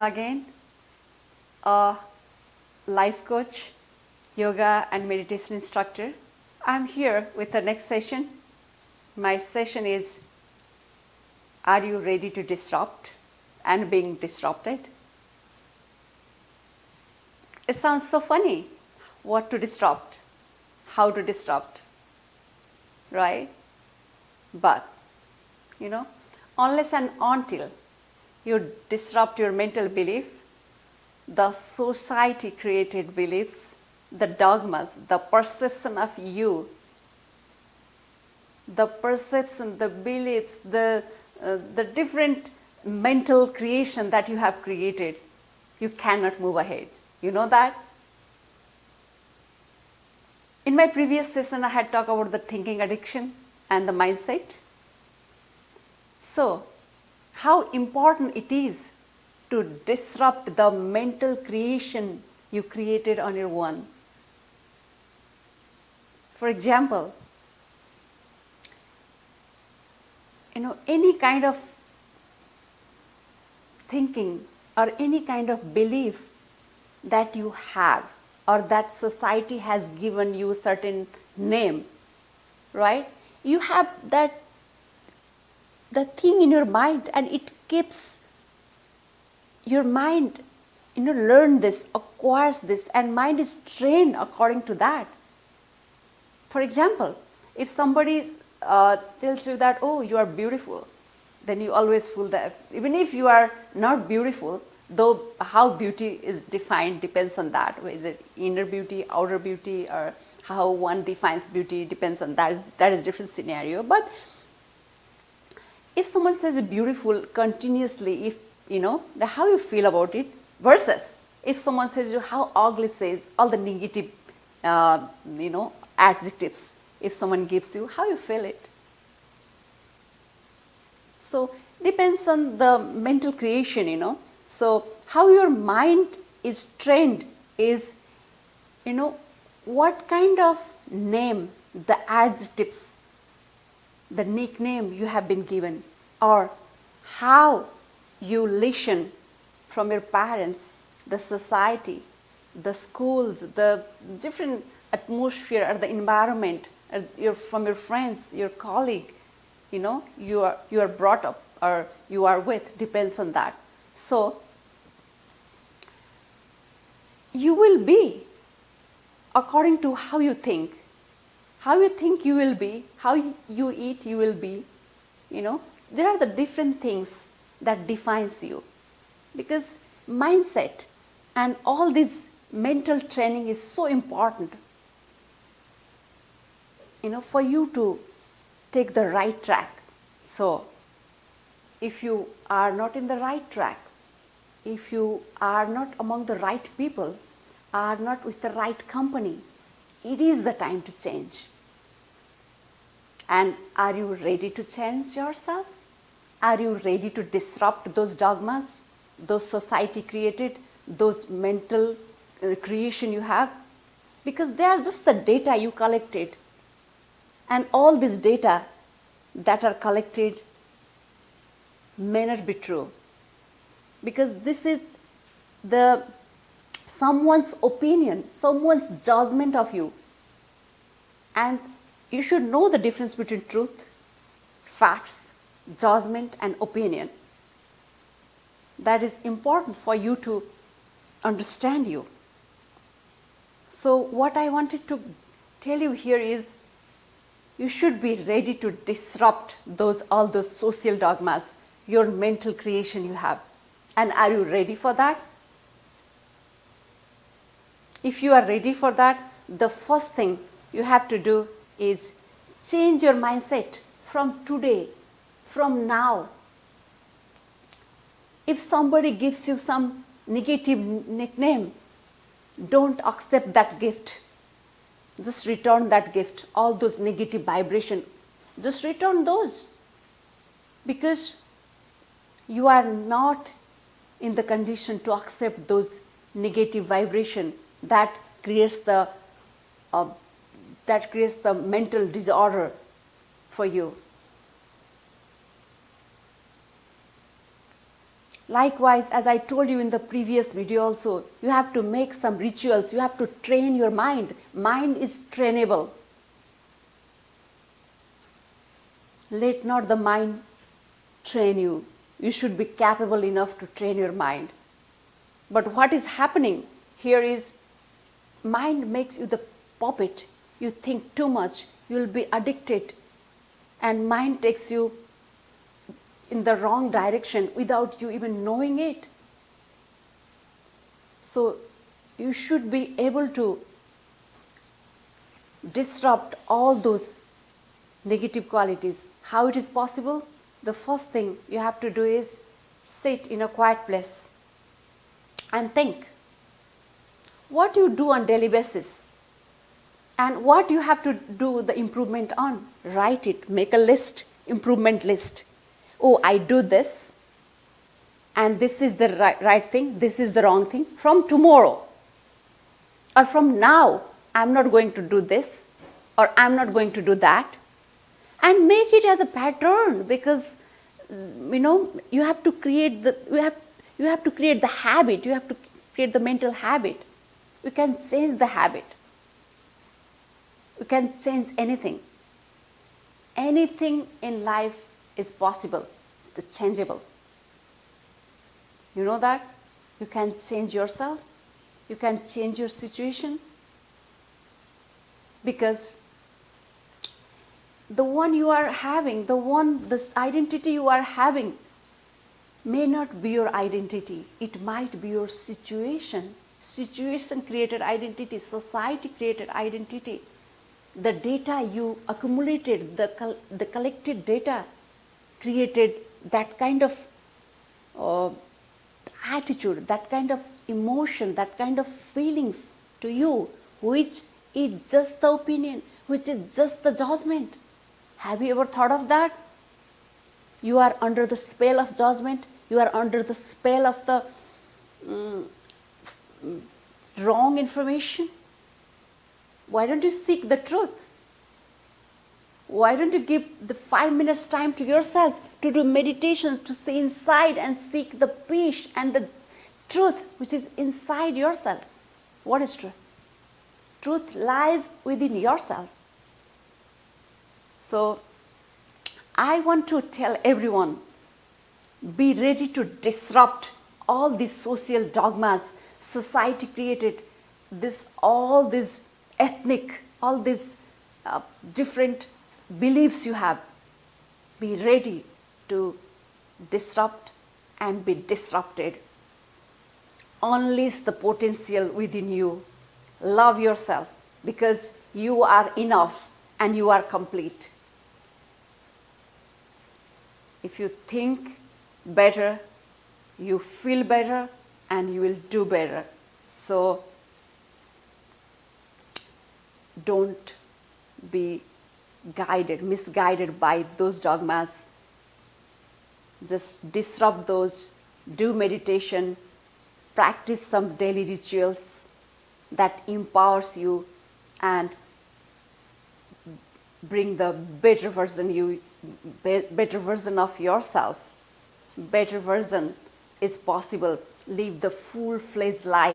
Again, a life coach, yoga and meditation instructor. I'm here with the next session. My session is, are you ready to disrupt and being disrupted? It sounds so funny. What to disrupt? How to disrupt? Right? But, unless and until you disrupt your mental belief, the society created beliefs, the dogmas, the perception of you, the perception, the beliefs, the different mental creation that you have created, you cannot move ahead. You know that? In my previous session, I had talked about the thinking addiction and the mindset. So, how important it is to disrupt the mental creation you created on your own. For example, any kind of thinking or any kind of belief that you have or that society has given you a certain name, right? You have the thing in your mind, and it keeps your mind, learn this, acquires this, and mind is trained according to that. For example, if somebody tells you that, oh, you are beautiful, then you always feel that, even if you are not beautiful, though how beauty is defined depends on that, whether inner beauty, outer beauty, or how one defines beauty depends on that. That is a different scenario. But if someone says beautiful continuously, if how you feel about it, versus if someone says you how ugly, says all the negative adjectives, if someone gives you, how you feel it. So depends on the mental creation, So how your mind is trained is, what kind of name, the adjectives, the nickname you have been given, or how you listen from your parents, the society, the schools, the different atmosphere or the environment, from your friends, your colleague, you are brought up or you are with, depends on that. So you will be according to how you think. How you think you will be, how you eat you will be, there are the different things that defines you. Because mindset and all this mental training is so important, for you to take the right track. So if you are not in the right track, if you are not among the right people, are not with the right company, it is the time to change. And are you ready to change yourself? Are you ready to disrupt those dogmas, those society created, those mental creation you have? Because they are just the data you collected. And all this data that are collected may not be true. Because this is someone's opinion, someone's judgment of you. And you should know the difference between truth, facts, judgment, and opinion. That is important for you to understand you. So what I wanted to tell you here is, you should be ready to disrupt all those social dogmas, your mental creation you have. And are you ready for that? If you are ready for that, the first thing you have to do is change your mindset from today, from now. If somebody gives you some negative nickname, don't accept that gift. Just return that gift. All those negative vibration, just return those. Because you are not in the condition to accept those negative vibration that creates the mental disorder for you. Likewise, as I told you in the previous video also, you have to make some rituals. You have to train your mind. Mind is trainable. Let not the mind train you. You should be capable enough to train your mind. But what is happening here is mind makes you the puppet. You think too much. You will be addicted. And mind takes you in the wrong direction without you even knowing it. So you should be able to disrupt all those negative qualities. How it is possible? The first thing you have to do is sit in a quiet place and think. What you do on daily basis and what you have to do the improvement on. Write it, make a list, improvement list. Oh, I do this and this is the right thing, this is the wrong thing. From tomorrow or from now, I'm not going to do this or I'm not going to do that. And make it as a pattern, because you have to create the you have to create the habit. You have to create the mental habit. You can change the habit. You can change anything. Anything in life is possible. It's changeable. You know that? You can change yourself. You can change your situation. Because the one you are having, this identity you are having may not be your identity. It might be your situation. Situation created identity. Society created identity. The data you accumulated, the collected data created that kind of attitude, that kind of emotion, that kind of feelings to you, which is just the opinion, which is just the judgment. Have you ever thought of that? You are under the spell of judgment. You are under the spell of the wrong information. Why don't you seek the truth? Why don't you give the 5 minutes time to yourself to do meditation, to stay inside and seek the peace and the truth which is inside yourself? What is truth? Truth lies within yourself. So I want to tell everyone, be ready to disrupt all these social dogmas society created, all these ethnic, all these different beliefs you have. Be ready to disrupt and be disrupted. Unleash the potential within you. Love yourself, because you are enough and you are complete. If you think better, you feel better, and you will do better. So don't be misguided by those dogmas. Just disrupt those, do meditation, practice some daily rituals that empowers you and bring the better version of yourself. Better version is possible. Live the full-fledged life.